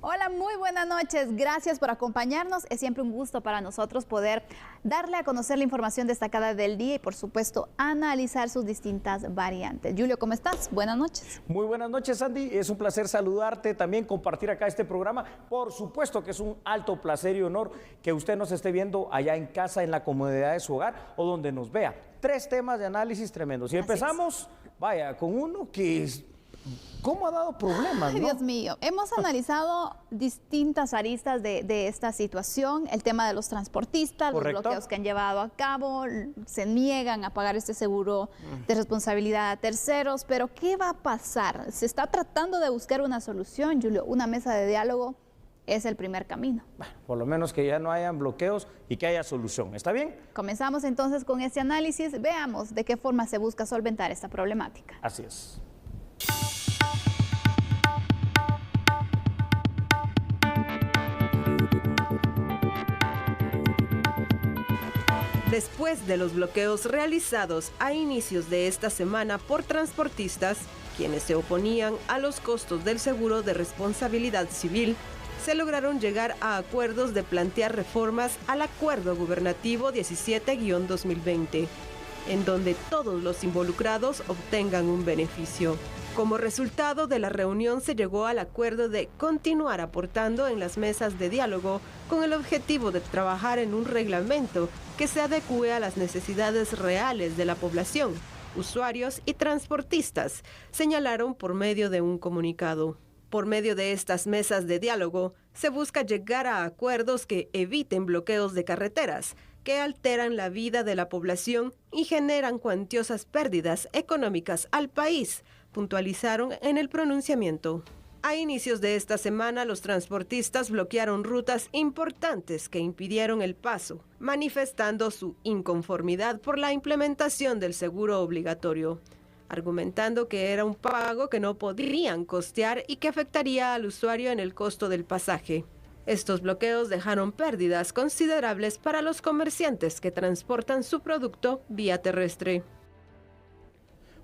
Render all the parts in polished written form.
Hola, muy buenas noches. Gracias por acompañarnos. Es siempre un gusto para nosotros poder darle a conocer la información destacada del día y, por supuesto, analizar sus distintas variantes. Julio, ¿cómo estás? Buenas noches. Muy buenas noches, Sandy. Es un placer saludarte, también compartir acá este programa. Por supuesto que es un alto placer y honor que usted nos esté viendo allá en casa, en la comodidad de su hogar o donde nos vea. 3 temas de análisis tremendos. Y empezamos, vaya, con uno que es... ¿Cómo ha dado problemas, Ay, no? Dios mío, hemos analizado distintas aristas de esta situación, el tema de los transportistas, Correcto. Los bloqueos que han llevado a cabo, se niegan a pagar este seguro de responsabilidad a terceros, pero ¿qué va a pasar? Se está tratando de buscar una solución, Julio, una mesa de diálogo es el primer camino. Bueno, por lo menos que ya no hayan bloqueos y que haya solución, ¿está bien? Comenzamos entonces con este análisis, veamos de qué forma se busca solventar esta problemática. Así es. Después de los bloqueos realizados a inicios de esta semana por transportistas, quienes se oponían a los costos del seguro de responsabilidad civil, se lograron llegar a acuerdos de plantear reformas al Acuerdo Gubernativo 17-2020, en donde todos los involucrados obtengan un beneficio. Como resultado de la reunión se llegó al acuerdo de continuar aportando en las mesas de diálogo con el objetivo de trabajar en un reglamento que se adecue a las necesidades reales de la población, usuarios y transportistas, señalaron por medio de un comunicado. Por medio de estas mesas de diálogo, se busca llegar a acuerdos que eviten bloqueos de carreteras, que alteran la vida de la población y generan cuantiosas pérdidas económicas al país, puntualizaron en el pronunciamiento. A inicios de esta semana, los transportistas bloquearon rutas importantes que impidieron el paso, manifestando su inconformidad por la implementación del seguro obligatorio, argumentando que era un pago que no podrían costear y que afectaría al usuario en el costo del pasaje. Estos bloqueos dejaron pérdidas considerables para los comerciantes que transportan su producto vía terrestre.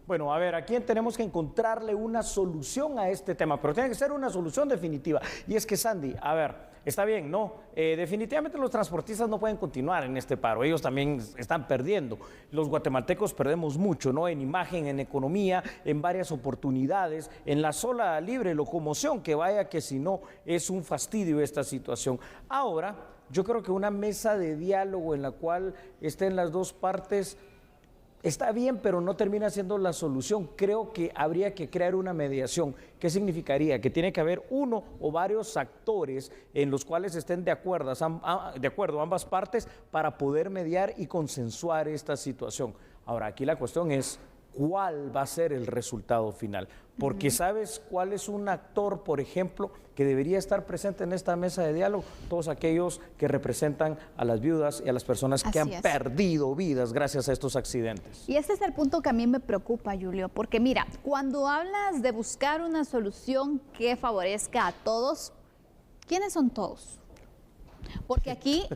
Bueno, a ver, ¿a quién tenemos que encontrarle una solución a este tema? Pero tiene que ser una solución definitiva. Y es que, Sandy, a ver, está bien, ¿no? Definitivamente los transportistas no pueden continuar en este paro. Ellos también están perdiendo. Los guatemaltecos perdemos mucho, ¿no? En imagen, en economía, en varias oportunidades, en la sola libre locomoción, que vaya que si no es un fastidio esta situación. Ahora, yo creo que una mesa de diálogo en la cual estén las dos partes está bien, pero no termina siendo la solución. Creo que habría que crear una mediación. ¿Qué significaría? Que tiene que haber uno o varios actores en los cuales estén de acuerdo ambas partes para poder mediar y consensuar esta situación. Ahora, aquí la cuestión es cuál va a ser el resultado final. Porque ¿sabes cuál es un actor, por ejemplo, que debería estar presente en esta mesa de diálogo? Todos aquellos que representan a las viudas y a las personas que han perdido vidas gracias a estos accidentes. Y ese es el punto que a mí me preocupa, Julio, porque mira, cuando hablas de buscar una solución que favorezca a todos, ¿quiénes son todos? Porque aquí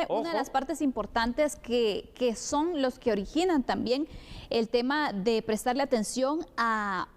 una de las partes importantes que son los que originan también el tema de prestarle atención a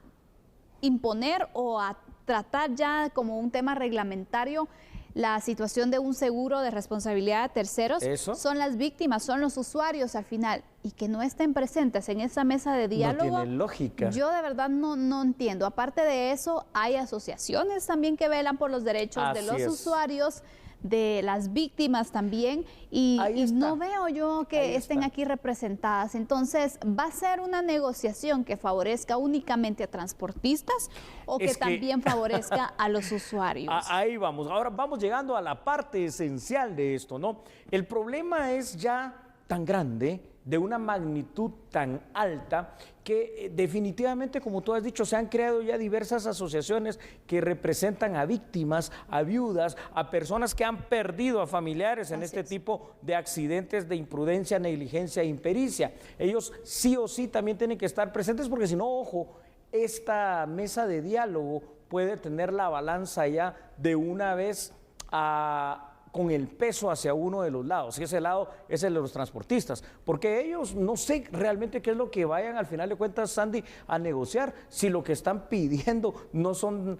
imponer o a tratar ya como un tema reglamentario la situación de un seguro de responsabilidad de terceros. ¿Eso? Son las víctimas, son los usuarios al final, y que no estén presentes en esa mesa de diálogo. No tiene lógica. Yo de verdad no entiendo. Aparte de eso, hay asociaciones también que velan por los derechos de los usuarios, de las víctimas también, y no veo yo que estén aquí representadas. Entonces, ¿va a ser una negociación que favorezca únicamente a transportistas o que también favorezca a los usuarios? Ahí vamos. Ahora vamos llegando a la parte esencial de esto, ¿no? El problema es ya tan grande, de una magnitud tan alta, que definitivamente, como tú has dicho, se han creado ya diversas asociaciones que representan a víctimas, a viudas, a personas que han perdido a familiares en este tipo de accidentes de imprudencia, negligencia e impericia. Ellos sí o sí también tienen que estar presentes, porque si no, ojo, esta mesa de diálogo puede tener la balanza ya de una vez con el peso hacia uno de los lados, y ese lado es el de los transportistas, porque ellos no sé realmente qué es lo que vayan al final de cuentas, Sandy, a negociar, si lo que están pidiendo no son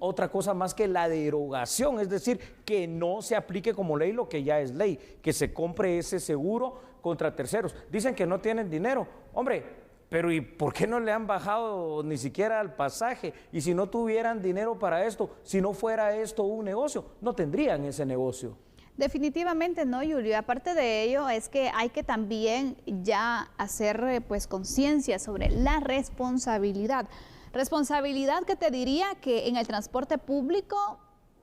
otra cosa más que la derogación, es decir, que no se aplique como ley lo que ya es ley, que se compre ese seguro contra terceros. Dicen que no tienen dinero, hombre, pero ¿y por qué no le han bajado ni siquiera el pasaje? Y si no tuvieran dinero para esto, si no fuera esto un negocio, no tendrían ese negocio. Definitivamente no, Julio. Aparte de ello, es que hay que también ya hacer pues conciencia sobre la responsabilidad. Responsabilidad que te diría que en el transporte público,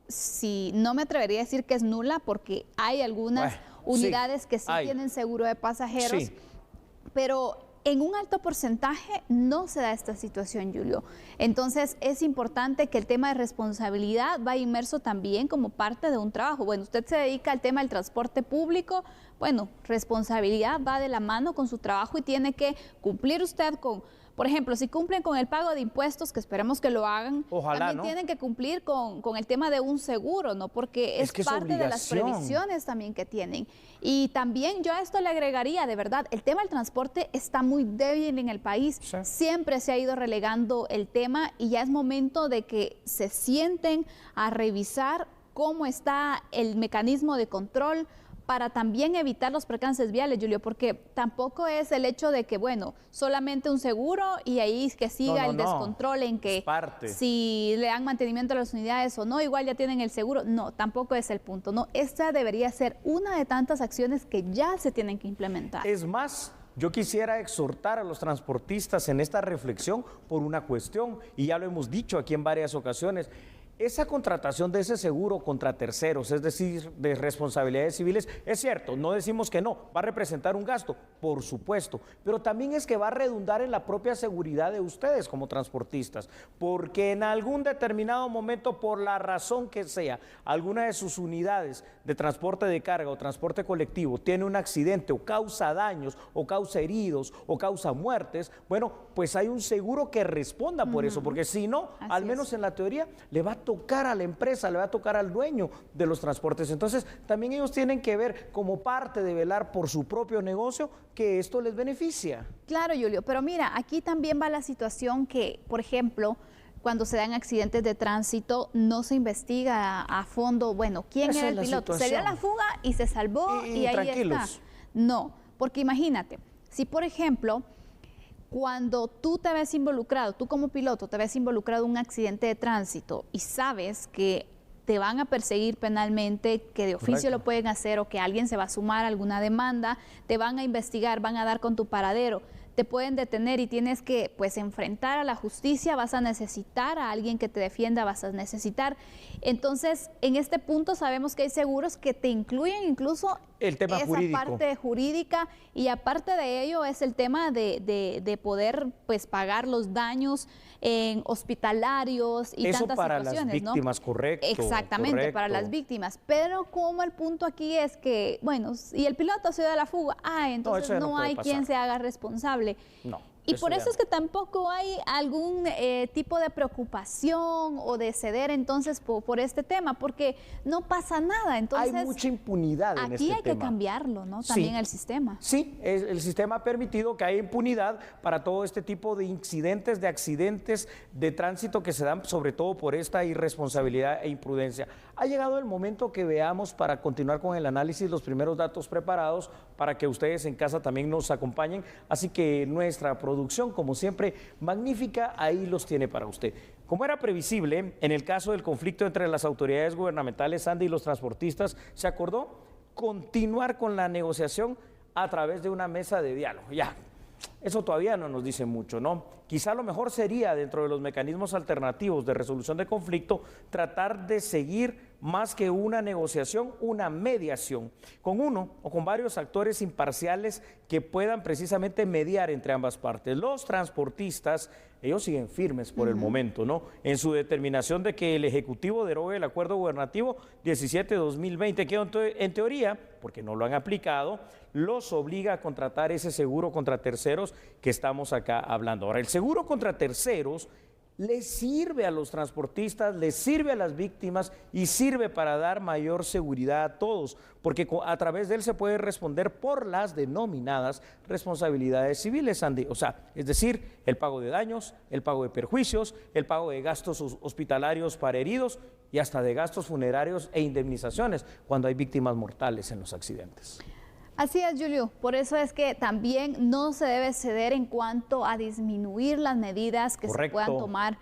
si no me atrevería a decir que es nula, porque hay algunas unidades que sí tienen seguro de pasajeros, pero en un alto porcentaje no se da esta situación, Julio. Entonces es importante que el tema de responsabilidad va inmerso también como parte de un trabajo. Bueno, usted se dedica al tema del transporte público, bueno, responsabilidad va de la mano con su trabajo y tiene que cumplir usted con, por ejemplo, si cumplen con el pago de impuestos, que esperemos que lo hagan, ojalá, también ¿no? Tienen que cumplir con el tema de un seguro, ¿no? Porque es parte de las previsiones también que tienen. Y también yo a esto le agregaría, de verdad, el tema del transporte está muy débil en el país. Sí. Siempre se ha ido relegando el tema y ya es momento de que se sienten a revisar cómo está el mecanismo de control, para también evitar los percances viales, Julio, porque tampoco es el hecho de que, bueno, solamente un seguro y ahí que siga el descontrol en que si le dan mantenimiento a las unidades o no, igual ya tienen el seguro. No, tampoco es el punto, no. Esta debería ser una de tantas acciones que ya se tienen que implementar. Es más, yo quisiera exhortar a los transportistas en esta reflexión por una cuestión, y ya lo hemos dicho aquí en varias ocasiones. Esa contratación de ese seguro contra terceros, es decir, de responsabilidades civiles, es cierto, no decimos que no, va a representar un gasto, por supuesto, pero también es que va a redundar en la propia seguridad de ustedes como transportistas, porque en algún determinado momento, por la razón que sea, alguna de sus unidades de transporte de carga o transporte colectivo tiene un accidente o causa daños, o causa heridos, o causa muertes, bueno, pues hay un seguro que responda por eso, porque si no, al menos en la teoría, le va a tocar a la empresa, le va a tocar al dueño de los transportes. Entonces, también ellos tienen que ver como parte de velar por su propio negocio que esto les beneficia. Claro, Julio, pero mira, aquí también va la situación que, por ejemplo, cuando se dan accidentes de tránsito, no se investiga a fondo, bueno, quién era el piloto. Se dio la fuga y se salvó y ahí está. No, porque imagínate, si por ejemplo, cuando tú te ves involucrado, tú como piloto te ves involucrado en un accidente de tránsito y sabes que te van a perseguir penalmente, que de oficio lo pueden hacer o que alguien se va a sumar a alguna demanda, te van a investigar, van a dar con tu paradero, te pueden detener y tienes que pues enfrentar a la justicia, vas a necesitar a alguien que te defienda, vas a necesitar. Entonces, en este punto sabemos que hay seguros que te incluyen incluso el tema esa parte jurídica, y aparte de ello es el tema de poder pues pagar los daños en hospitalarios y eso tantas para situaciones, las víctimas, ¿no? Correcto. Exactamente, para las víctimas. Pero como el punto aquí es que, bueno, y el piloto se da la fuga, entonces no hay quien se haga responsable. No. Y por eso es que tampoco hay algún tipo de preocupación o de ceder entonces por este tema, porque no pasa nada. Entonces, hay mucha impunidad en este tema. Aquí hay que cambiarlo, ¿no? También el sistema. Sí, el sistema ha permitido que haya impunidad para todo este tipo de incidentes, de accidentes de tránsito que se dan sobre todo por esta irresponsabilidad e imprudencia. Ha llegado el momento que veamos, para continuar con el análisis, los primeros datos preparados para que ustedes en casa también nos acompañen. Así que nuestra producción, como siempre, magnífica, ahí los tiene para usted. Como era previsible, en el caso del conflicto entre las autoridades gubernamentales, Sandy, y los transportistas, se acordó continuar con la negociación a través de una mesa de diálogo. Ya, eso todavía no nos dice mucho, ¿no? Quizá lo mejor sería, dentro de los mecanismos alternativos de resolución de conflicto, tratar de seguir más que una negociación, una mediación, con uno o con varios actores imparciales que puedan precisamente mediar entre ambas partes. Los transportistas, ellos siguen firmes por el momento, ¿no? En su determinación de que el Ejecutivo derogue el Acuerdo Gubernativo 17-2020, que en teoría, porque no lo han aplicado, los obliga a contratar ese seguro contra terceros que estamos acá hablando. Ahora, el seguro contra terceros le sirve a los transportistas, le sirve a las víctimas y sirve para dar mayor seguridad a todos, porque a través de él se puede responder por las denominadas responsabilidades civiles, Sandy. O sea, es decir, el pago de daños, el pago de perjuicios, el pago de gastos hospitalarios para heridos y hasta de gastos funerarios e indemnizaciones cuando hay víctimas mortales en los accidentes. Así es, Julio. Por eso es que también no se debe ceder en cuanto a disminuir las medidas que se puedan tomar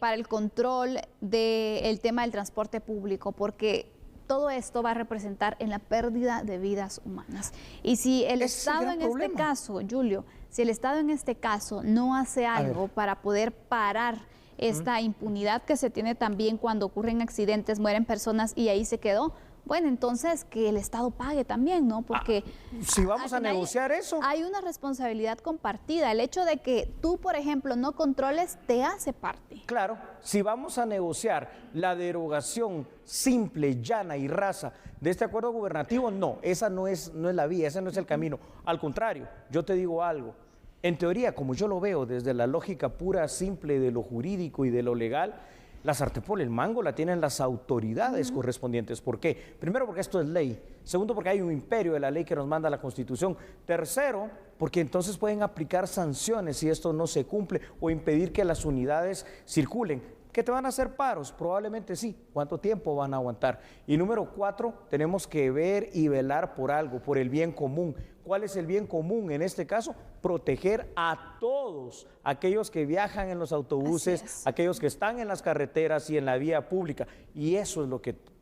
para el control del tema del transporte público, porque todo esto va a representar en la pérdida de vidas humanas. Y si el Estado en este caso, Julio, si el Estado en este caso no hace algo para poder parar esta impunidad que se tiene también cuando ocurren accidentes, mueren personas y ahí se quedó, bueno, entonces que el Estado pague también, ¿no? Porque si vamos a negociar eso, hay una responsabilidad compartida. El hecho de que tú, por ejemplo, no controles, te hace parte. Claro, si vamos a negociar la derogación simple, llana y rasa de este acuerdo gubernativo, no, esa no es la vía, ese no es el camino. Al contrario, yo te digo algo. En teoría, como yo lo veo desde la lógica pura, simple de lo jurídico y de lo legal, la sartén por el mango la tienen las autoridades correspondientes. ¿Por qué? Primero, porque esto es ley. Segundo, porque hay un imperio de la ley que nos manda la Constitución. Tercero, porque entonces pueden aplicar sanciones si esto no se cumple o impedir que las unidades circulen. ¿Qué te van a hacer paros? Probablemente sí. ¿Cuánto tiempo van a aguantar? Y número 4, tenemos que ver y velar por algo, por el bien común. ¿Cuál es el bien común en este caso? Proteger a todos aquellos que viajan en los autobuses, aquellos que están en las carreteras y en la vía pública. Y eso es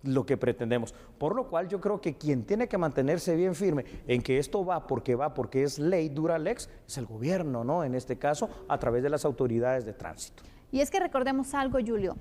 lo que pretendemos. Por lo cual yo creo que quien tiene que mantenerse bien firme en que esto va porque es ley, dura lex, es el gobierno, ¿no? En este caso, a través de las autoridades de tránsito. Y es que recordemos algo, Julio,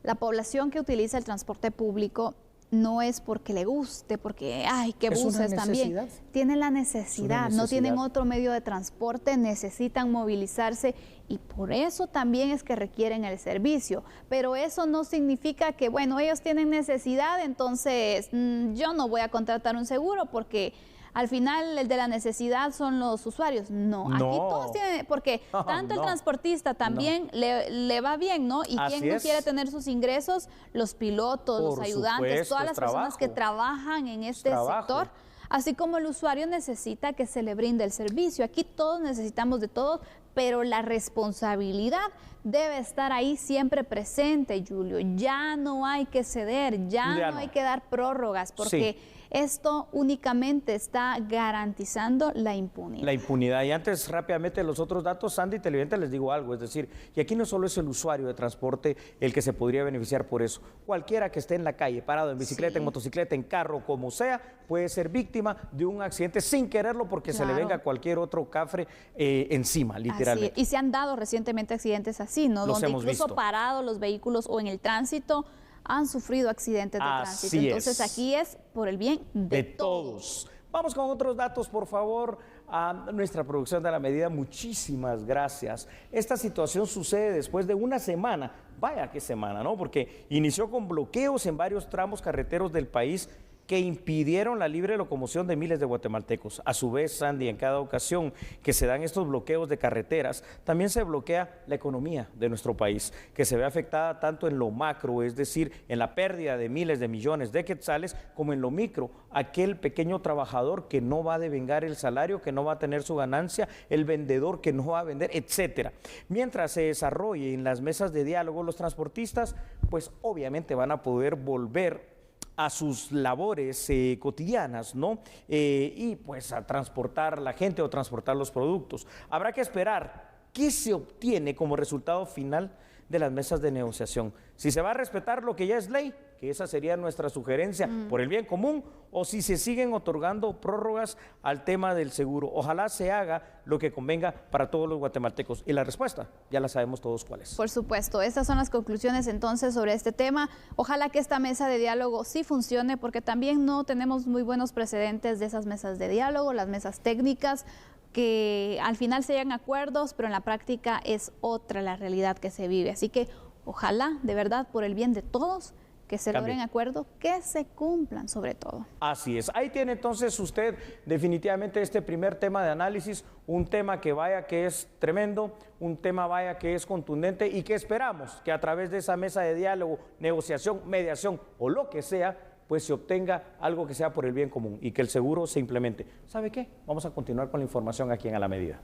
la población que utiliza el transporte público no es porque le guste, porque, ay, qué buses también. Tienen la necesidad, no tienen otro medio de transporte, necesitan movilizarse y por eso también es que requieren el servicio. Pero eso no significa que, bueno, ellos tienen necesidad, entonces yo no voy a contratar un seguro porque al final el de la necesidad son los usuarios. No, aquí todos tienen, porque tanto el transportista también le va bien, ¿no? Y quién no quiere tener sus ingresos, los pilotos, los ayudantes, todas las personas que trabajan en este sector, así como el usuario necesita que se le brinde el servicio. Aquí todos necesitamos de todos, pero la responsabilidad debe estar ahí siempre presente, Julio. Ya no hay que ceder, ya no hay que dar prórrogas, porque esto únicamente está garantizando la impunidad. La impunidad. Y antes, rápidamente, los otros datos, Sandy, televidentes, les digo algo. Es decir, y aquí no solo es el usuario de transporte el que se podría beneficiar por eso. Cualquiera que esté en la calle, parado en bicicleta, en motocicleta, en carro, como sea, puede ser víctima de un accidente sin quererlo porque se le venga cualquier otro cafre encima, literalmente. Y se han dado recientemente accidentes así, ¿no? Donde incluso parados los vehículos o en el tránsito han sufrido accidentes de tránsito. Entonces aquí es por el bien de todos. Vamos con otros datos, por favor, a nuestra producción de la medida. Muchísimas gracias. Esta situación sucede después de una semana, vaya qué semana, ¿no? Porque inició con bloqueos en varios tramos carreteros del país que impidieron la libre locomoción de miles de guatemaltecos. A su vez, Sandy, en cada ocasión que se dan estos bloqueos de carreteras, también se bloquea la economía de nuestro país, que se ve afectada tanto en lo macro, es decir, en la pérdida de miles de millones de quetzales, como en lo micro, aquel pequeño trabajador que no va a devengar el salario, que no va a tener su ganancia, el vendedor que no va a vender, etcétera. Mientras se desarrolle en las mesas de diálogo, los transportistas, pues obviamente van a poder volver a sus labores cotidianas, ¿no? Y pues a transportar la gente o transportar los productos. Habrá que esperar qué se obtiene como resultado final de las mesas de negociación. Si se va a respetar lo que ya es ley, que esa sería nuestra sugerencia por el bien común, o si se siguen otorgando prórrogas al tema del seguro. Ojalá se haga lo que convenga para todos los guatemaltecos. Y la respuesta, ya la sabemos todos cuál es. Por supuesto, estas son las conclusiones entonces sobre este tema. Ojalá que esta mesa de diálogo sí funcione, porque también no tenemos muy buenos precedentes de esas mesas de diálogo, las mesas técnicas, que al final se llegan a acuerdos, pero en la práctica es otra la realidad que se vive. Así que ojalá, de verdad, por el bien de todos, que se logren acuerdos, que se cumplan sobre todo. Así es. Ahí tiene entonces usted definitivamente este primer tema de análisis, un tema que vaya que es tremendo, un tema vaya que es contundente y que esperamos que a través de esa mesa de diálogo, negociación, mediación o lo que sea, pues se obtenga algo que sea por el bien común y que el seguro se implemente. ¿Sabe qué? Vamos a continuar con la información aquí en A la Medida.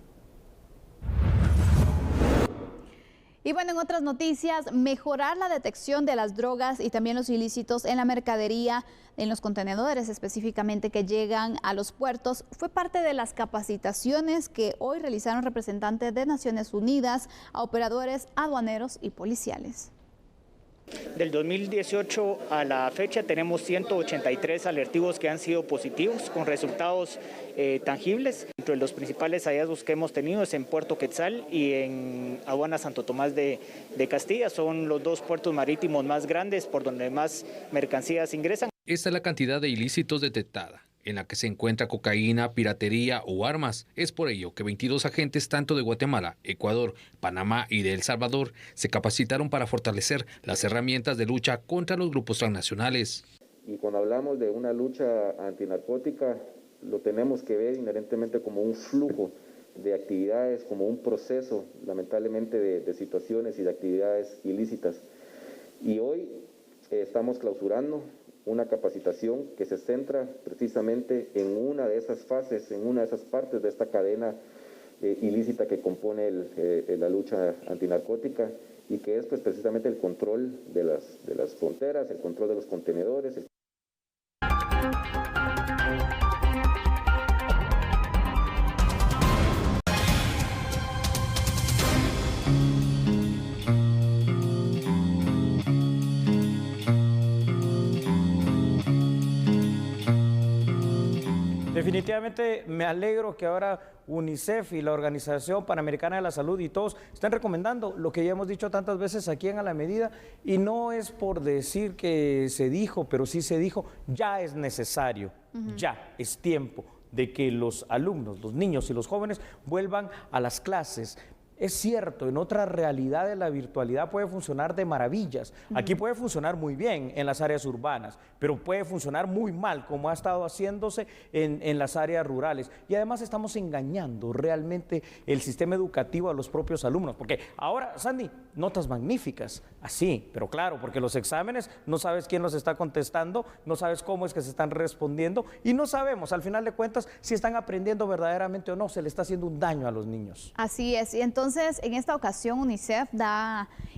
Y bueno, en otras noticias, mejorar la detección de las drogas y también los ilícitos en la mercadería, en los contenedores específicamente que llegan a los puertos, fue parte de las capacitaciones que hoy realizaron representantes de Naciones Unidas a operadores aduaneros y policiales. Del 2018 a la fecha tenemos 183 alertivos que han sido positivos con resultados tangibles. Entre los principales hallazgos que hemos tenido es en Puerto Quetzal y en Aduana Santo Tomás de Castilla. Son los dos puertos marítimos más grandes por donde más mercancías ingresan. Esta es la cantidad de ilícitos detectada, en la que se encuentra cocaína, piratería o armas. Es por ello que 22 agentes tanto de Guatemala, Ecuador, Panamá y de El Salvador se capacitaron para fortalecer las herramientas de lucha contra los grupos transnacionales. Y cuando hablamos de una lucha antinarcótica, lo tenemos que ver inherentemente como un flujo de actividades, como un proceso, lamentablemente, de situaciones y de actividades ilícitas. Y hoy estamos clausurando una capacitación que se centra precisamente en una de esas fases, en una de esas partes de esta cadena ilícita que compone la lucha antinarcótica y que es pues precisamente el control de las fronteras, el control de los contenedores. Definitivamente me alegro que ahora UNICEF y la Organización Panamericana de la Salud y todos están recomendando lo que ya hemos dicho tantas veces aquí en A la Medida, y no es por decir que se dijo, pero sí se dijo, ya es necesario, ya es tiempo de que los alumnos, los niños y los jóvenes vuelvan a las clases. Es cierto, en otras realidades la virtualidad puede funcionar de maravillas. Aquí puede funcionar muy bien en las áreas urbanas, pero puede funcionar muy mal, como ha estado haciéndose en las áreas rurales. Y además estamos engañando realmente el sistema educativo a los propios alumnos. Porque ahora, Sandy, notas magníficas, así, pero claro, porque los exámenes no sabes quién los está contestando, no sabes cómo es que se están respondiendo y no sabemos, al final de cuentas, si están aprendiendo verdaderamente o no, se le está haciendo un daño a los niños. Así es, y entonces en esta ocasión UNICEF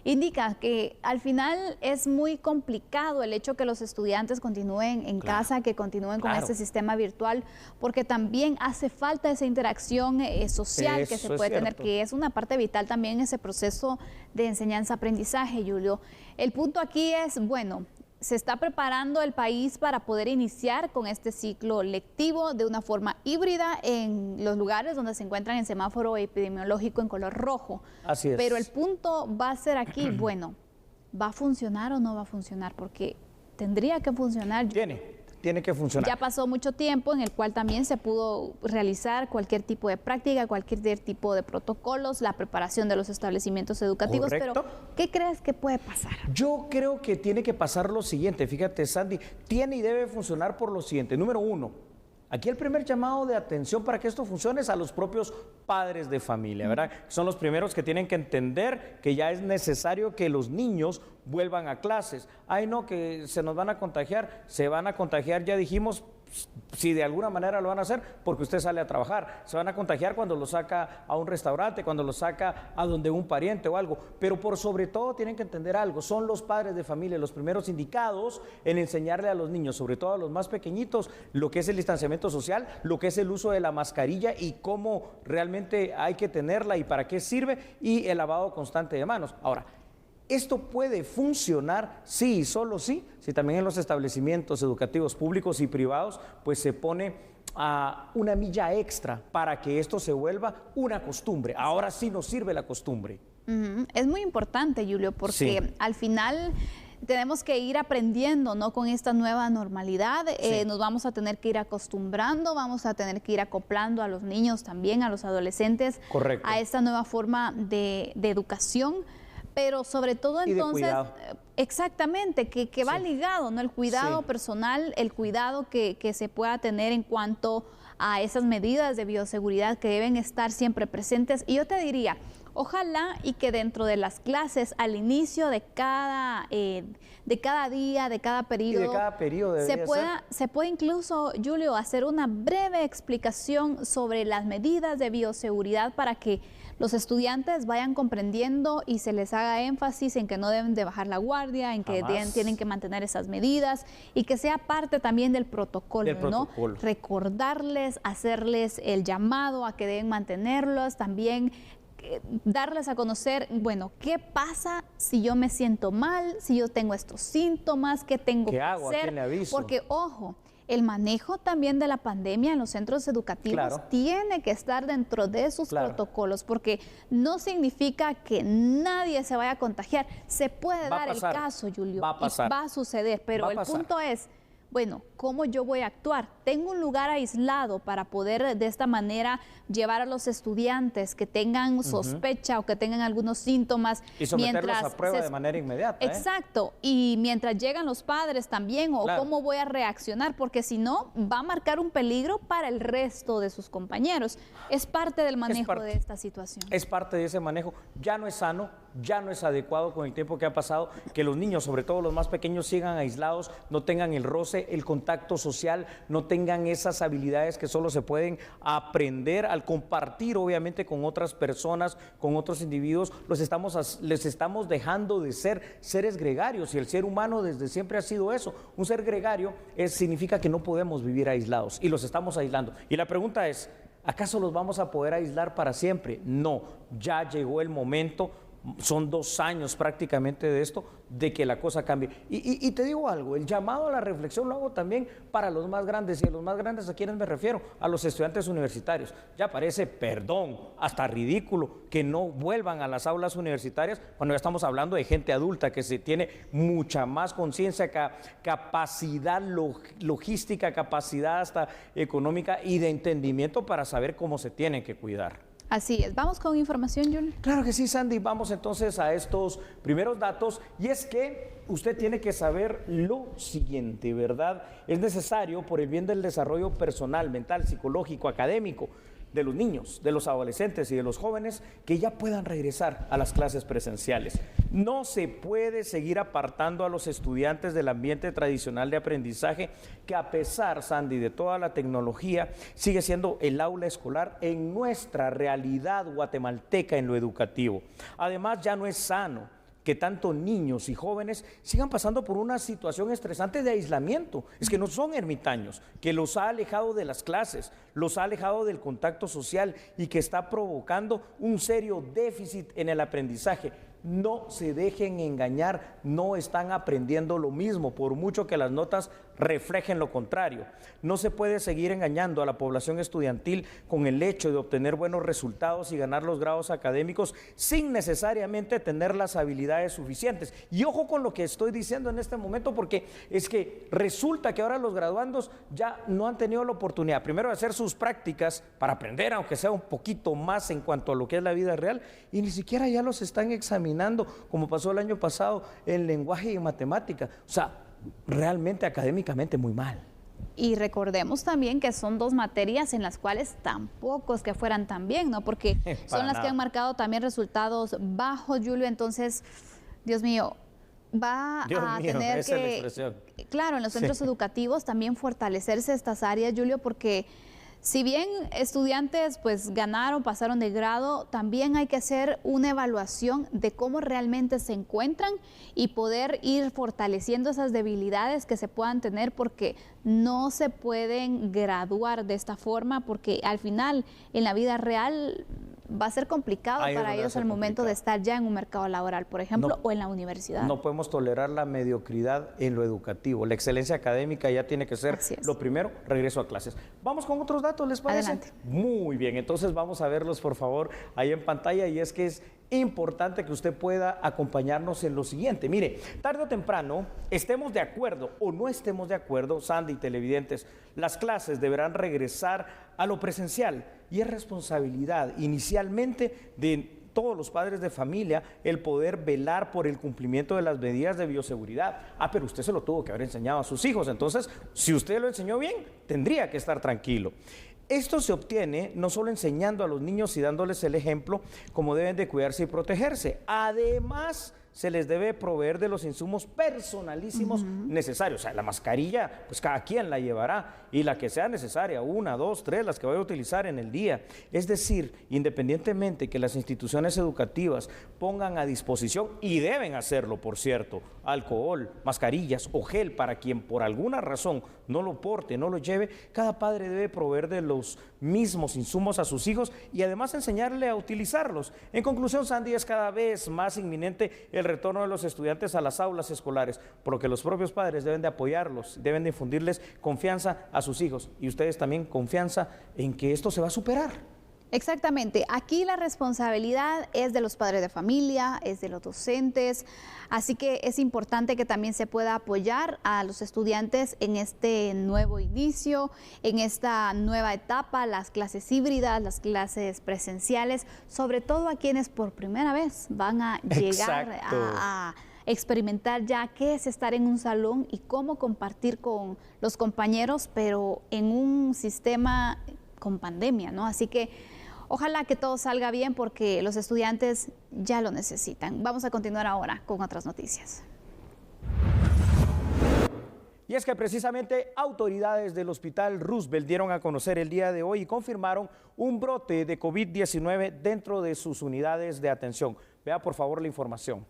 indica que al final es muy complicado el hecho que los estudiantes continúen en casa, que continúen con este sistema virtual, porque también hace falta esa interacción social que se puede tener, que es una parte vital también en ese proceso de enseñanza-aprendizaje, Julio. El punto aquí es, bueno, se está preparando el país para poder iniciar con este ciclo lectivo de una forma híbrida en los lugares donde se encuentran en semáforo epidemiológico en color rojo. Así es. Pero el punto va a ser aquí, bueno, ¿va a funcionar o no va a funcionar? Porque tendría que funcionar. Tiene que funcionar. Ya pasó mucho tiempo en el cual también se pudo realizar cualquier tipo de práctica, cualquier tipo de protocolos, la preparación de los establecimientos educativos. Correcto. Pero, ¿qué crees que puede pasar? Yo creo que tiene que pasar lo siguiente. Fíjate, Sandy, tiene y debe funcionar por lo siguiente. Número uno, aquí el primer llamado de atención para que esto funcione es a los propios padres de familia, ¿verdad? Son los primeros que tienen que entender que ya es necesario que los niños vuelvan a clases. Ay, no, que se nos van a contagiar, se van a contagiar, ya dijimos, si de alguna manera lo van a hacer, porque usted sale a trabajar. Se van a contagiar cuando lo saca a un restaurante, cuando lo saca a donde un pariente o algo. Pero por sobre todo tienen que entender algo, son los padres de familia los primeros indicados en enseñarle a los niños, sobre todo a los más pequeñitos, lo que es el distanciamiento social, lo que es el uso de la mascarilla y cómo realmente hay que tenerla y para qué sirve, y el lavado constante de manos. Ahora, esto puede funcionar, sí y solo sí, si también en los establecimientos educativos públicos y privados, pues se pone una milla extra para que esto se vuelva una costumbre. Ahora sí nos sirve la costumbre. Es muy importante, Julio, porque al final tenemos que ir aprendiendo, ¿no? Con esta nueva normalidad, nos vamos a tener que ir acostumbrando, vamos a tener que ir acoplando a los niños también, a los adolescentes, a esta nueva forma de educación. pero sobre todo Y de entonces, cuidado. exactamente, que va ligado, ¿no? El cuidado Sí. personal, el cuidado que se pueda tener en cuanto a esas medidas de bioseguridad que deben estar siempre presentes. Y yo te diría, ojalá y que dentro de las clases, al inicio de cada día, de cada periodo, Y de cada periodo debería se puede incluso, Julio, hacer una breve explicación sobre las medidas de bioseguridad para que los estudiantes vayan comprendiendo y se les haga énfasis en que no deben de bajar la guardia, en que Jamás. tienen que mantener esas medidas y que sea parte también del protocolo, Del protocolo. ¿no? Recordarles, hacerles el llamado a que deben mantenerlos, también darles a conocer, bueno, ¿qué pasa si yo me siento mal, si yo tengo estos síntomas, qué tengo ¿Qué que hago? ¿A hacer? quién le aviso? Porque, ojo, el manejo también de la pandemia en los centros educativos Claro. tiene que estar dentro de sus Claro. protocolos, porque no significa que nadie se vaya a contagiar. Se puede Va a dar el pasar. caso, Julio, Va a pasar. y va a suceder, pero Va a el pasar. punto es, bueno, ¿cómo yo voy a actuar? Tengo un lugar aislado para poder de esta manera llevar a los estudiantes que tengan sospecha o que tengan algunos síntomas. Y someterlos mientras a prueba se- de manera inmediata. Exacto, y mientras llegan los padres también, o Claro. cómo voy a reaccionar, porque si no, va a marcar un peligro para el resto de sus compañeros. Es parte del manejo parte. de esta situación. Es parte de ese manejo. Ya no es sano, ya no es adecuado con el tiempo que ha pasado, que los niños, sobre todo los más pequeños, sigan aislados, no tengan el roce, el contacto social, no tengan esas habilidades que solo se pueden aprender al compartir, obviamente, con otras personas, con otros individuos. Les estamos dejando de ser seres gregarios, y el ser humano desde siempre ha sido eso. Un ser gregario significa que no podemos vivir aislados, y los estamos aislando. Y la pregunta es, ¿acaso los vamos a poder aislar para siempre? No, ya llegó el momento, son 2 años prácticamente de esto, de que la cosa cambie. Y te digo algo, el llamado a la reflexión lo hago también para los más grandes, y a los más grandes, ¿a quiénes me refiero? A los estudiantes universitarios. Ya parece, perdón, hasta ridículo que no vuelvan a las aulas universitarias cuando ya estamos hablando de gente adulta que se tiene mucha más conciencia, capacidad logística, capacidad hasta económica y de entendimiento para saber cómo se tienen que cuidar. Así es. Vamos con información, Julio. Claro que sí, Sandy. Vamos entonces a estos primeros datos, y es que usted tiene que saber lo siguiente, ¿verdad? Es necesario, por el bien del desarrollo personal, mental, psicológico, académico de los niños, de los adolescentes y de los jóvenes, que ya puedan regresar a las clases presenciales. No se puede seguir apartando a los estudiantes del ambiente tradicional de aprendizaje, que a pesar, Sandy, de toda la tecnología, sigue siendo el aula escolar en nuestra realidad guatemalteca en lo educativo. Además, ya no es sano que tanto niños y jóvenes sigan pasando por una situación estresante de aislamiento. Es que no son ermitaños, que los ha alejado de las clases, los ha alejado del contacto social, y que está provocando un serio déficit en el aprendizaje. No se dejen engañar, no están aprendiendo lo mismo, por mucho que las notas reflejen lo contrario. No se puede seguir engañando a la población estudiantil con el hecho de obtener buenos resultados y ganar los grados académicos sin necesariamente tener las habilidades suficientes. Y ojo con lo que estoy diciendo en este momento, porque es que resulta que ahora los graduandos ya no han tenido la oportunidad, primero, de hacer sus prácticas para aprender, aunque sea un poquito más en cuanto a lo que es la vida real, y ni siquiera ya los están examinando, como pasó el año pasado en lenguaje y matemática. O sea, realmente académicamente muy mal. Y recordemos también que son 2 materias en las cuales tampoco es que fueran tan bien, ¿no? Porque son las que han marcado también resultados bajos, Julio. Entonces, Dios mío, va a tener esa es la que, expresión. claro, en los centros educativos también fortalecerse estas áreas, Julio, porque si bien estudiantes pues ganaron, pasaron de grado, también hay que hacer una evaluación de cómo realmente se encuentran y poder ir fortaleciendo esas debilidades que se puedan tener, porque no se pueden graduar de esta forma, porque al final en la vida real va a ser complicado Ahí es para donde va a ellos ser al momento complicado. de estar ya en un mercado laboral, por ejemplo, No, o en la universidad. No podemos tolerar la mediocridad en lo educativo. La excelencia académica ya tiene que ser Así es. lo primero. Regreso a clases. Vamos con otros datos, ¿les parece? Adelante. Muy bien, entonces vamos a verlos, por favor, ahí en pantalla, y es que es importante que usted pueda acompañarnos en lo siguiente. Mire, tarde o temprano, estemos de acuerdo o no estemos de acuerdo, Sandy y televidentes, las clases deberán regresar a lo presencial, y es responsabilidad inicialmente de todos los padres de familia el poder velar por el cumplimiento de las medidas de bioseguridad. Pero usted se lo tuvo que haber enseñado a sus hijos, entonces si usted lo enseñó bien, tendría que estar tranquilo. Esto se obtiene no solo enseñando a los niños y dándoles el ejemplo cómo deben de cuidarse y protegerse, además se les debe proveer de los insumos personalísimos necesarios. O sea, la mascarilla, pues cada quien la llevará, y la que sea necesaria, 1, 2, 3, las que vaya a utilizar en el día. Es decir, independientemente que las instituciones educativas pongan a disposición, y deben hacerlo, por cierto, alcohol, mascarillas o gel para quien por alguna razón no lo porte, no lo lleve, cada padre debe proveer de los mismos insumos a sus hijos y además enseñarle a utilizarlos. En conclusión, Sandy, es cada vez más inminente el retorno de los estudiantes a las aulas escolares, por lo que los propios padres deben de apoyarlos, deben de infundirles confianza a sus hijos y ustedes también confianza en que esto se va a superar. Exactamente, aquí la responsabilidad es de los padres de familia, es de los docentes, así que es importante que también se pueda apoyar a los estudiantes en este nuevo inicio, en esta nueva etapa, las clases híbridas, las clases presenciales, sobre todo a quienes por primera vez van a llegar a experimentar ya qué es estar en un salón y cómo compartir con los compañeros, pero en un sistema con pandemia, ¿no? Así que ojalá que todo salga bien porque los estudiantes ya lo necesitan. Vamos a continuar ahora con otras noticias. Y es que precisamente autoridades del Hospital Roosevelt dieron a conocer el día de hoy y confirmaron un brote de COVID-19 dentro de sus unidades de atención. Vea por favor la información.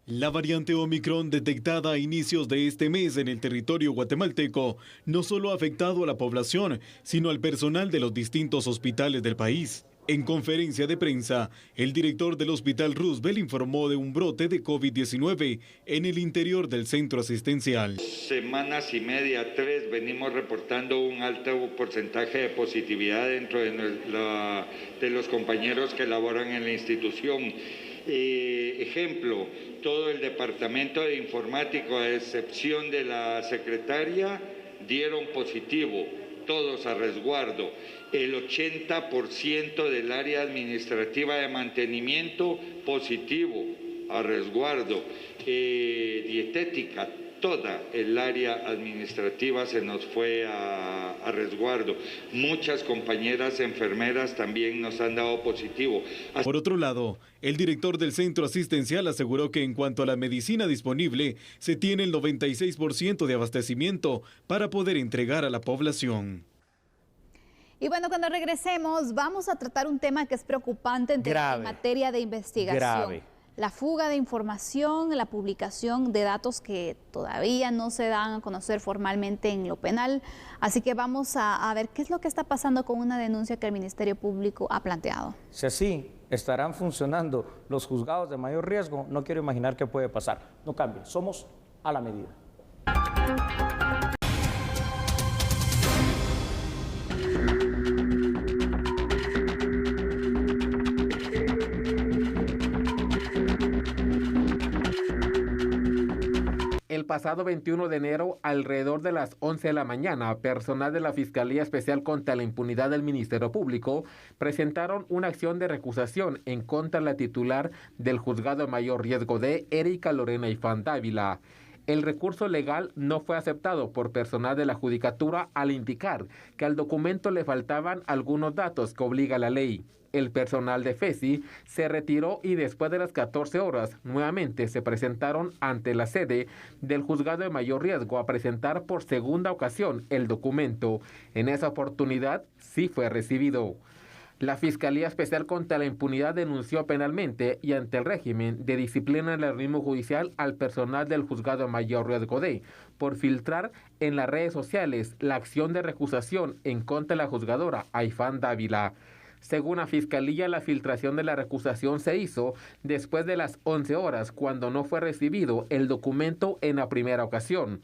La variante Omicron detectada a inicios de este mes en el territorio guatemalteco no solo ha afectado a la población, sino al personal de los distintos hospitales del país. En conferencia de prensa, el director del Hospital Roosevelt informó de un brote de COVID-19 en el interior del centro asistencial. Semanas y media, 3, venimos reportando un alto porcentaje de positividad dentro de los compañeros que laboran en la institución. Ejemplo, todo el departamento de informático, a excepción de la secretaria, dieron positivo, todos a resguardo. El 80% del área administrativa de mantenimiento positivo, a resguardo. Dietética, toda el área administrativa se nos fue a resguardo. Muchas compañeras enfermeras también nos han dado positivo. Por otro lado, el director del centro asistencial aseguró que en cuanto a la medicina disponible, se tiene el 96% de abastecimiento para poder entregar a la población. Y bueno, cuando regresemos vamos a tratar un tema que es preocupante en materia de investigación. Grave. La fuga de información, la publicación de datos que todavía no se dan a conocer formalmente en lo penal. Así que vamos a ver qué es lo que está pasando con una denuncia que el Ministerio Público ha planteado. Si así estarán funcionando los juzgados de mayor riesgo, no quiero imaginar qué puede pasar. No cambie, somos a la medida. El pasado 21 de enero, alrededor de las 11 de la mañana, personal de la Fiscalía Especial contra la Impunidad del Ministerio Público presentaron una acción de recusación en contra de la titular del Juzgado de Mayor Riesgo D, Erika Lorena Ifán Dávila. El recurso legal no fue aceptado por personal de la Judicatura al indicar que al documento le faltaban algunos datos que obliga la ley. El personal de FESI se retiró y después de las 14 horas nuevamente se presentaron ante la sede del Juzgado de Mayor Riesgo a presentar por segunda ocasión el documento. En esa oportunidad sí fue recibido. La Fiscalía Especial contra la Impunidad denunció penalmente y ante el régimen de disciplina del organismo judicial al personal del Juzgado de Mayor Riesgo D por filtrar en las redes sociales la acción de recusación en contra de la juzgadora Ifán Dávila. Según la Fiscalía, la filtración de la recusación se hizo después de las 11 horas, cuando no fue recibido el documento en la primera ocasión.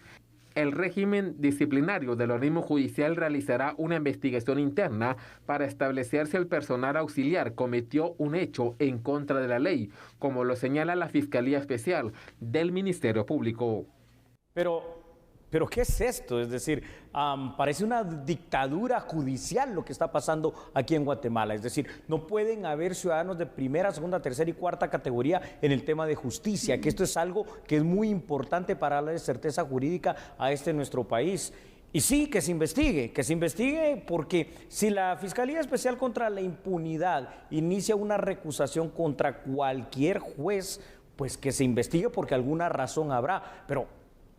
El régimen disciplinario del organismo judicial realizará una investigación interna para establecer si el personal auxiliar cometió un hecho en contra de la ley, como lo señala la Fiscalía Especial del Ministerio Público. Pero ¿Pero qué es esto? Es decir, parece una dictadura judicial lo que está pasando aquí en Guatemala. Es decir, no pueden haber ciudadanos de primera, segunda, tercera y cuarta categoría en el tema de justicia, que esto es algo que es muy importante para darle certeza jurídica a nuestro país. Y sí, que se investigue porque si la Fiscalía Especial contra la Impunidad inicia una recusación contra cualquier juez, pues que se investigue porque alguna razón habrá, pero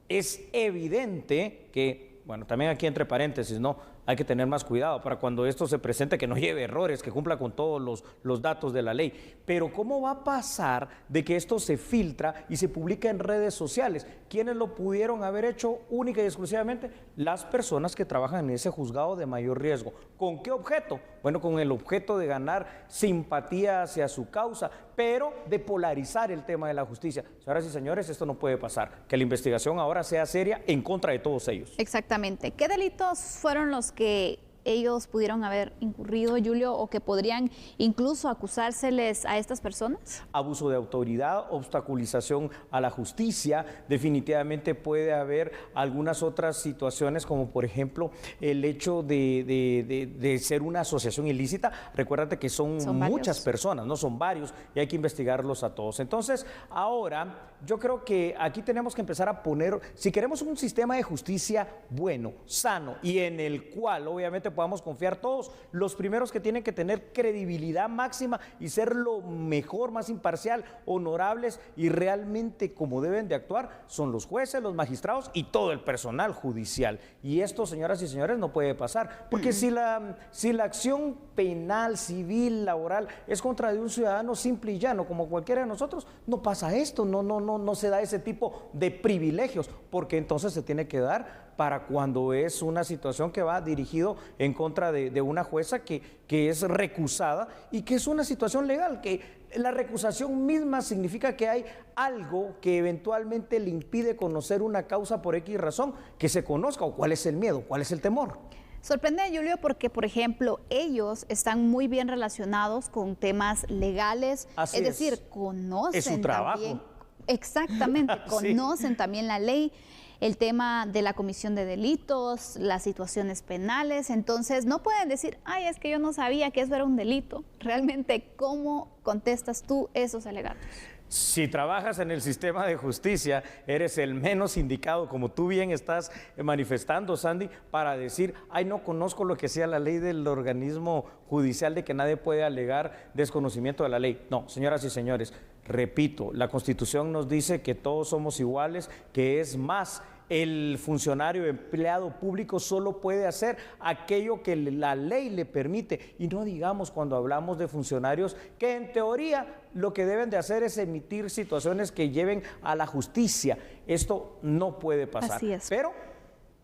es evidente que, bueno, también aquí entre paréntesis, ¿no? Hay que tener más cuidado para cuando esto se presente, que no lleve errores, que cumpla con todos los datos de la ley. Pero ¿cómo va a pasar de que esto se filtra y se publica en redes sociales? ¿Quiénes lo pudieron haber hecho única y exclusivamente? Las personas que trabajan en ese juzgado de mayor riesgo. ¿Con qué objeto? Bueno, con el objeto de ganar simpatía hacia su causa, pero de polarizar el tema de la justicia. Señoras y señores, esto no puede pasar. Que la investigación ahora sea seria en contra de todos ellos. Exactamente. ¿Qué delitos fueron los que ellos pudieron haber incurrido, Julio, o que podrían incluso acusárseles a estas personas? Abuso de autoridad, obstaculización a la justicia, definitivamente puede haber algunas otras situaciones como por ejemplo el hecho de ser una asociación ilícita. Recuérdate que son muchas personas, no son varios y hay que investigarlos a todos. Entonces ahora yo creo que aquí tenemos que empezar a poner, si queremos un sistema de justicia bueno, sano y en el cual obviamente podamos confiar todos, los primeros que tienen que tener credibilidad máxima y ser lo mejor, más imparcial, honorables y realmente como deben de actuar son los jueces, los magistrados y todo el personal judicial. Y esto, señoras y señores, no puede pasar, porque si la acción penal, civil, laboral es contra de un ciudadano simple y llano como cualquiera de nosotros, no pasa esto, no se da ese tipo de privilegios, porque entonces se tiene que dar para cuando es una situación que va dirigido en contra de una jueza que es recusada y que es una situación legal, que la recusación misma significa que hay algo que eventualmente le impide conocer una causa por X razón, que se conozca, o cuál es el miedo, cuál es el temor. Sorprende, Julio, porque, por ejemplo, ellos están muy bien relacionados con temas legales, es decir, conocen es su trabajo. También, exactamente, conocen también la ley, el tema de la comisión de delitos, las situaciones penales. Entonces no pueden decir, ay, es que yo no sabía que eso era un delito. Realmente, ¿cómo contestas tú esos alegatos? Si trabajas en el sistema de justicia, eres el menos indicado, como tú bien estás manifestando, Sandy, para decir, ay, no conozco lo que sea la ley del organismo judicial de que nadie puede alegar desconocimiento de la ley. No, señoras y señores, repito, la Constitución nos dice que todos somos iguales, que es más, el funcionario empleado público solo puede hacer aquello que la ley le permite. Y no digamos cuando hablamos de funcionarios que en teoría lo que deben de hacer es emitir situaciones que lleven a la justicia. Esto no puede pasar. Así es. Pero,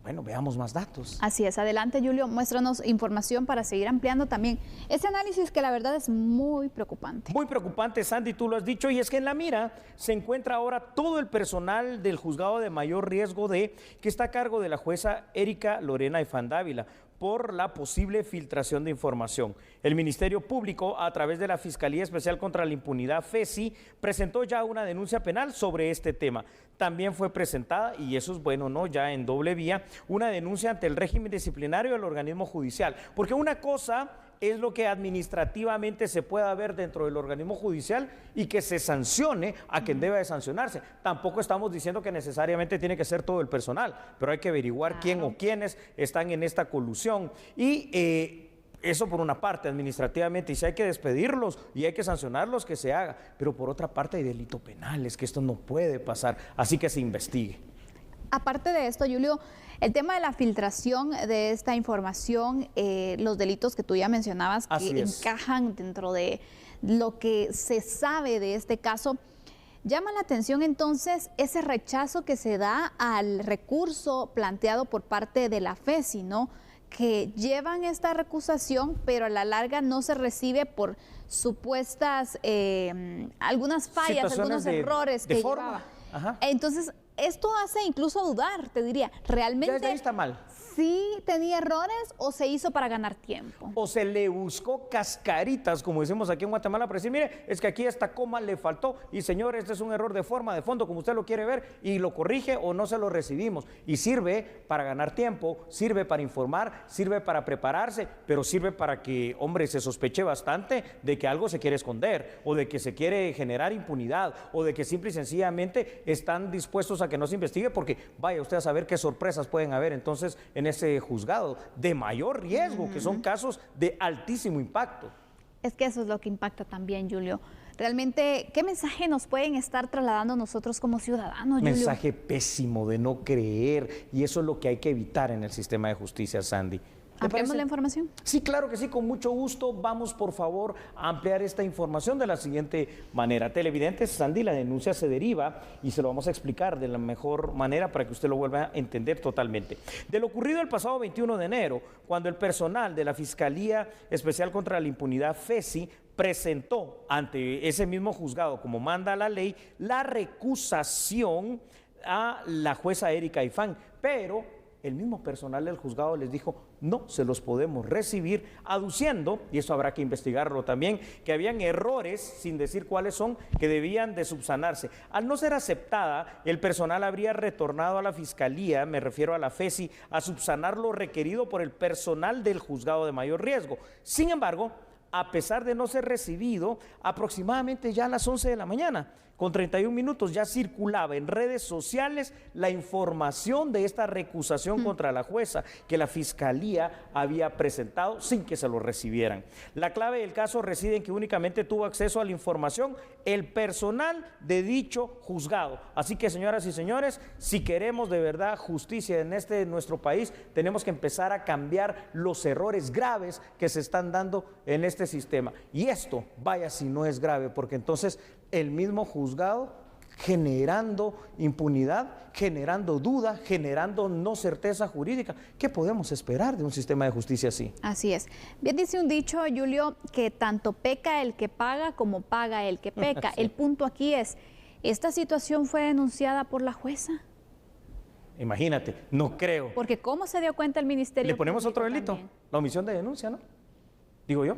bueno, veamos más datos. Así es. Adelante, Julio, muéstranos información para seguir ampliando también ese análisis que la verdad es muy preocupante. Muy preocupante, Sandy, tú lo has dicho, y es que en la mira se encuentra ahora todo el personal del juzgado de mayor riesgo que está a cargo de la jueza Erika Lorena Ifán Dávila por la posible filtración de información. El Ministerio Público, a través de la Fiscalía Especial contra la Impunidad, FESI, presentó ya una denuncia penal sobre este tema. También fue presentada, y eso es bueno, ¿no?, ya en doble vía, una denuncia ante el régimen disciplinario del organismo judicial. Porque una cosa es lo que administrativamente se pueda ver dentro del organismo judicial y que se sancione a quien debe de sancionarse. Tampoco estamos diciendo que necesariamente tiene que ser todo el personal, pero hay que averiguar quién o quiénes están en esta colusión. Y eso por una parte administrativamente, y si hay que despedirlos y hay que sancionarlos, que se haga. Pero por otra parte hay delito penal, es que esto no puede pasar, así que se investigue. Aparte de esto, Julio, el tema de la filtración de esta información, los delitos que tú ya mencionabas, que encajan dentro de lo que se sabe de este caso, llama la atención entonces ese rechazo que se da al recurso planteado por parte de la FESI, ¿no?, que llevan esta recusación, pero a la larga no se recibe por supuestas, algunas fallas, algunos errores que llevaba. Entonces, esto hace incluso dudar, te diría, ¿realmente Ya ahí está mal. sí tenía errores o se hizo para ganar tiempo? O se le buscó cascaritas, como decimos aquí en Guatemala, para decir, mire, es que aquí esta coma le faltó y señor, este es un error de forma, de fondo, como usted lo quiere ver, y lo corrige o no se lo recibimos. Y sirve para ganar tiempo, sirve para informar, sirve para prepararse, pero sirve para que, hombre, se sospeche bastante de que algo se quiere esconder, o de que se quiere generar impunidad, o de que simple y sencillamente están dispuestos a que no se investigue, porque vaya usted a saber qué sorpresas pueden haber entonces en ese juzgado de mayor riesgo, que son casos de altísimo impacto. Es que eso es lo que impacta también, Julio. Realmente, ¿qué mensaje nos pueden estar trasladando nosotros como ciudadanos, Julio? Mensaje pésimo de no creer, y eso es lo que hay que evitar en el sistema de justicia, Sandy. ¿Ampliamos la información? Sí, claro que sí, con mucho gusto. Vamos, por favor, a ampliar esta información de la siguiente manera. Televidentes, Sandy, la denuncia se deriva y se lo vamos a explicar de la mejor manera para que usted lo vuelva a entender totalmente. De lo ocurrido el pasado 21 de enero, cuando el personal de la Fiscalía Especial contra la Impunidad, FESI, presentó ante ese mismo juzgado, como manda la ley, la recusación a la jueza Erika Ifán, pero el mismo personal del juzgado les dijo, no se los podemos recibir, aduciendo, y eso habrá que investigarlo también, que habían errores, sin decir cuáles son, que debían de subsanarse. Al no ser aceptada, el personal habría retornado a la Fiscalía, me refiero a la FESI, a subsanar lo requerido por el personal del juzgado de mayor riesgo. Sin embargo, a pesar de no ser recibido, aproximadamente ya a las 11 de la mañana, con 31 minutos, ya circulaba en redes sociales la información de esta recusación contra la jueza que la Fiscalía había presentado sin que se lo recibieran. La clave del caso reside en que únicamente tuvo acceso a la información el personal de dicho juzgado. Así que, señoras y señores, si queremos de verdad justicia en nuestro país, tenemos que empezar a cambiar los errores graves que se están dando en este sistema. Y esto, vaya si no es grave, porque entonces el mismo juzgado generando impunidad, generando duda, generando no certeza jurídica. ¿Qué podemos esperar de un sistema de justicia así? Así es. Bien dice un dicho, Julio, que tanto peca el que paga como paga el que peca. Sí. El punto aquí es, ¿esta situación fue denunciada por la jueza? Imagínate, no creo. Porque ¿cómo se dio cuenta el Ministerio? Le ponemos otro delito, también. La omisión de denuncia, ¿no? Digo yo.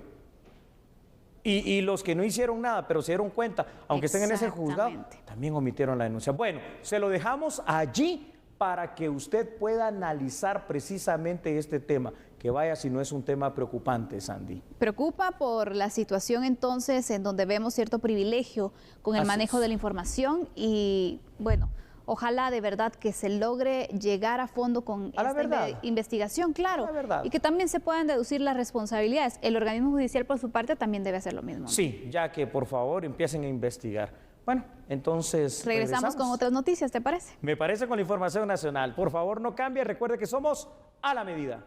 Y los que no hicieron nada, pero se dieron cuenta, aunque estén en ese juzgado, también omitieron la denuncia. Bueno, se lo dejamos allí para que usted pueda analizar precisamente este tema, que vaya si no es un tema preocupante, Sandy. Preocupa por la situación entonces en donde vemos cierto privilegio con el manejo de la información y bueno, ojalá de verdad que se logre llegar a fondo con esta investigación, claro, y que también se puedan deducir las responsabilidades. El organismo judicial, por su parte, también debe hacer lo mismo, ¿no? Sí, ya que por favor empiecen a investigar. Bueno, entonces regresamos con otras noticias, ¿te parece? Me parece, con la información nacional. Por favor, no cambie, recuerde que somos a la medida.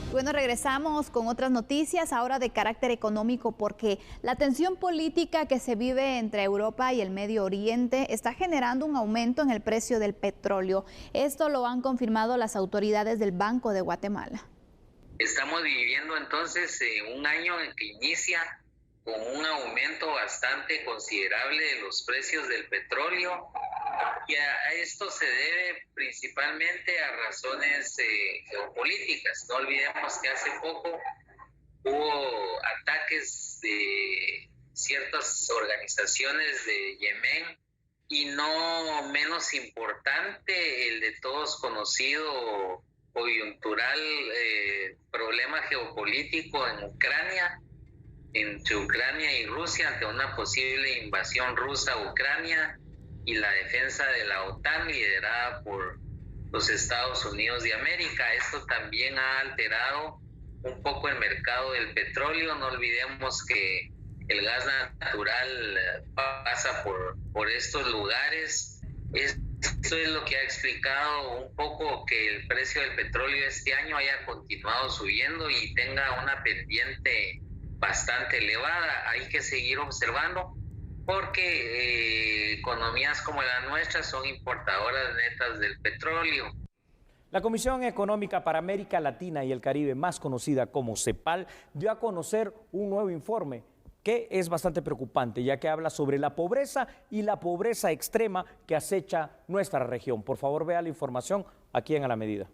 Bueno, regresamos con otras noticias, ahora de carácter económico, porque la tensión política que se vive entre Europa y el Medio Oriente está generando un aumento en el precio del petróleo. Esto lo han confirmado las autoridades del Banco de Guatemala. Estamos viviendo entonces un año en que inicia con un aumento bastante considerable de los precios del petróleo. Y a esto se debe principalmente a razones geopolíticas. No olvidemos que hace poco hubo ataques de ciertas organizaciones de Yemen y no menos importante el de todos conocido coyuntural problema geopolítico en Ucrania, entre Ucrania y Rusia ante una posible invasión rusa a Ucrania y la defensa de la OTAN liderada por los Estados Unidos de América. Esto también ha alterado un poco el mercado del petróleo. No olvidemos que el gas natural pasa por estos lugares. Esto es lo que ha explicado un poco que el precio del petróleo este año haya continuado subiendo y tenga una pendiente bastante elevada. Hay que seguir observando, porque economías como la nuestra son importadoras netas del petróleo. La Comisión Económica para América Latina y el Caribe, más conocida como CEPAL, dio a conocer un nuevo informe que es bastante preocupante, ya que habla sobre la pobreza y la pobreza extrema que acecha nuestra región. Por favor, vea la información aquí en A la Medida.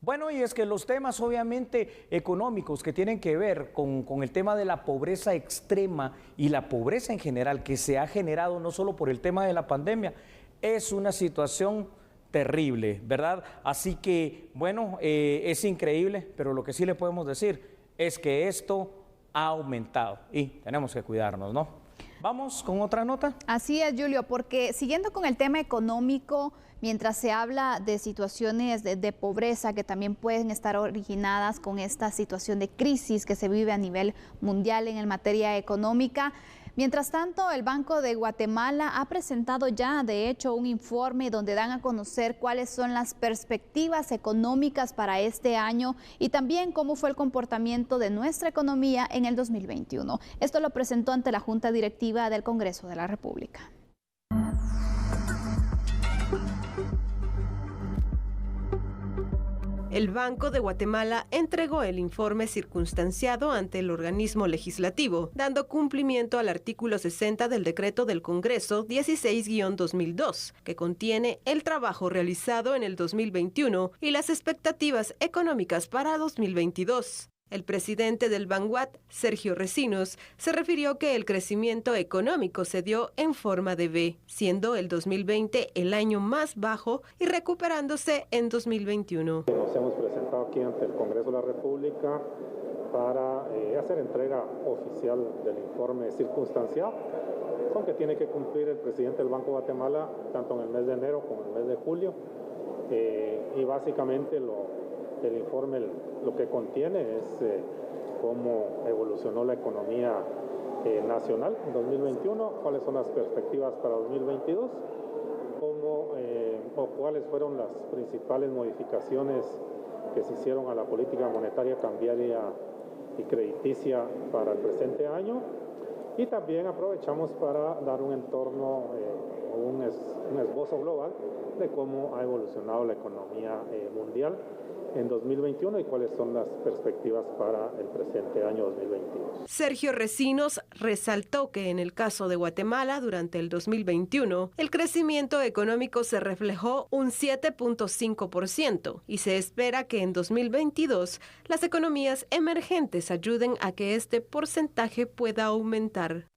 Bueno, y es que los temas obviamente económicos que tienen que ver con el tema de la pobreza extrema y la pobreza en general que se ha generado no solo por el tema de la pandemia, es una situación terrible, ¿verdad? Así que, bueno, es increíble, pero lo que sí le podemos decir es que esto ha aumentado y tenemos que cuidarnos, ¿no? Vamos con otra nota. Así es, Julio, porque siguiendo con el tema económico, mientras se habla de situaciones de pobreza que también pueden estar originadas con esta situación de crisis que se vive a nivel mundial en materia económica. Mientras tanto, el Banco de Guatemala ha presentado ya, de hecho, un informe donde dan a conocer cuáles son las perspectivas económicas para este año y también cómo fue el comportamiento de nuestra economía en el 2021. Esto lo presentó ante la Junta Directiva del Congreso de la República. El Banco de Guatemala entregó el informe circunstanciado ante el organismo legislativo, dando cumplimiento al artículo 60 del decreto del Congreso 16-2002, que contiene el trabajo realizado en el 2021 y las expectativas económicas para 2022. El presidente del Banguat, Sergio Recinos, se refirió que el crecimiento económico se dio en forma de V, siendo el 2020 el año más bajo y recuperándose en 2021. Nos hemos presentado aquí ante el Congreso de la República para hacer entrega oficial del informe circunstanciado, con que tiene que cumplir el presidente del Banco de Guatemala tanto en el mes de enero como en el mes de julio. Y básicamente el informe lo que contiene es cómo evolucionó la economía nacional en 2021, cuáles son las perspectivas para 2022, o cuáles fueron las principales modificaciones que se hicieron a la política monetaria, cambiaria y crediticia para el presente año. Y también aprovechamos para dar un entorno, un esbozo global de cómo ha evolucionado la economía mundial en 2021 y cuáles son las perspectivas para el presente año 2022. Sergio Recinos resaltó que en el caso de Guatemala, durante el 2021, el crecimiento económico se reflejó un 7.5% y se espera que en 2022 las economías emergentes ayuden a que este porcentaje pueda aumentar.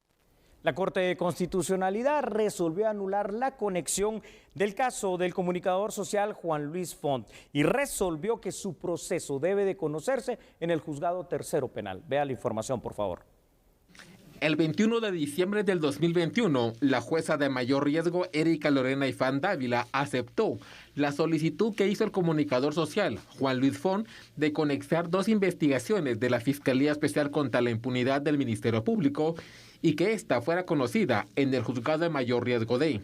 La Corte de Constitucionalidad resolvió anular la conexión del caso del comunicador social Juan Luis Font y resolvió que su proceso debe de conocerse en el Juzgado Tercero Penal. Vea la información, por favor. El 21 de diciembre del 2021, la jueza de mayor riesgo, Erika Lorena Ifán Dávila, aceptó la solicitud que hizo el comunicador social, Juan Luis Font, de conexar dos investigaciones de la Fiscalía Especial contra la Impunidad del Ministerio Público y que ésta fuera conocida en el Juzgado de Mayor Riesgo D.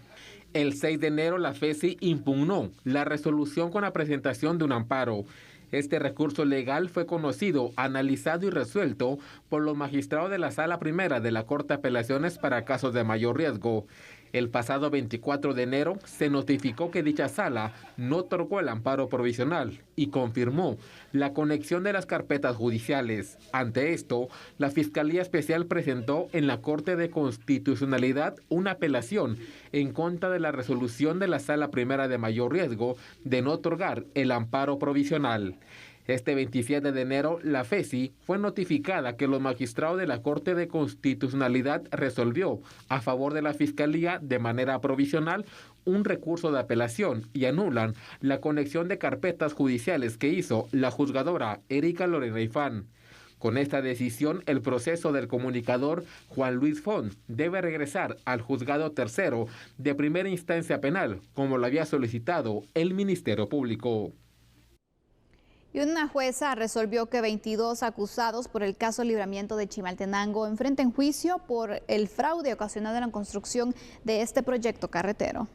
El 6 de enero, la FESI impugnó la resolución con la presentación de un amparo. Este recurso legal fue conocido, analizado y resuelto por los magistrados de la Sala Primera de la Corte de Apelaciones para casos de mayor riesgo. El pasado 24 de enero se notificó que dicha sala no otorgó el amparo provisional y confirmó la conexión de las carpetas judiciales. Ante esto, la Fiscalía Especial presentó en la Corte de Constitucionalidad una apelación en contra de la resolución de la Sala Primera de Mayor Riesgo de no otorgar el amparo provisional. Este 27 de enero, la FESI fue notificada que los magistrados de la Corte de Constitucionalidad resolvió a favor de la Fiscalía de manera provisional un recurso de apelación y anulan la conexión de carpetas judiciales que hizo la juzgadora Erika Lorena Ifán. Con esta decisión, el proceso del comunicador Juan Luis Font debe regresar al Juzgado Tercero de Primera Instancia Penal, como lo había solicitado el Ministerio Público. Y una jueza resolvió que 22 acusados por el caso Libramiento de Chimaltenango enfrenten juicio por el fraude ocasionado en la construcción de este proyecto carretero.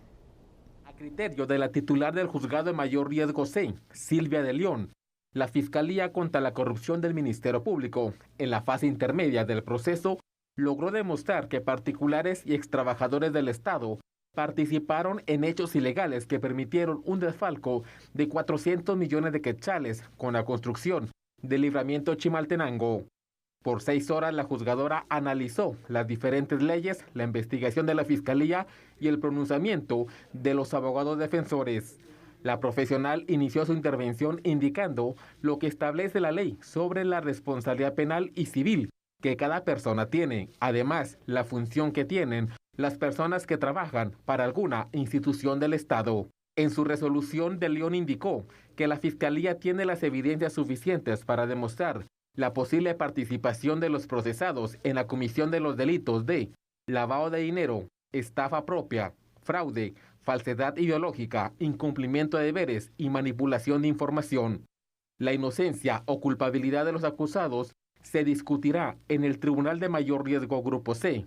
A criterio de la titular del Juzgado de Mayor Riesgo C, Silvia de León, la Fiscalía contra la Corrupción del Ministerio Público, en la fase intermedia del proceso, logró demostrar que particulares y extrabajadores del Estado participaron en hechos ilegales que permitieron un desfalco de 400 millones de quetzales con la construcción del libramiento Chimaltenango. Por 6 horas la juzgadora analizó las diferentes leyes, la investigación de la Fiscalía y el pronunciamiento de los abogados defensores. La profesional inició su intervención indicando lo que establece la ley sobre la responsabilidad penal y civil que cada persona tiene, además la función que tienen las personas que trabajan para alguna institución del Estado. En su resolución, de León indicó que la Fiscalía tiene las evidencias suficientes para demostrar la posible participación de los procesados en la comisión de los delitos de lavado de dinero, estafa propia, fraude, falsedad ideológica, incumplimiento de deberes y manipulación de información. La inocencia o culpabilidad de los acusados se discutirá en el Tribunal de Mayor Riesgo Grupo C.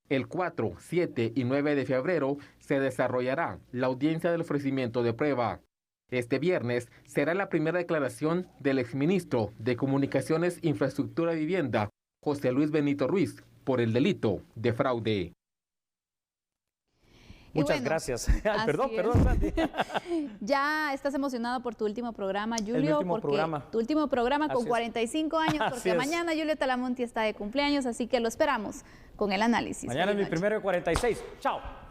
El 4, 7 y 9 de febrero se desarrollará la audiencia del ofrecimiento de prueba. Este viernes será la primera declaración del exministro de Comunicaciones, Infraestructura y Vivienda, José Luis Benito Ruiz, por el delito de fraude. Muchas gracias. Perdón, Sandy. Ya estás emocionado por tu último programa, Julio. Tu último programa con 45 años, porque mañana Julio Talamonti está de cumpleaños, así que lo esperamos con el análisis. Mañana es mi primero de 46. Chao.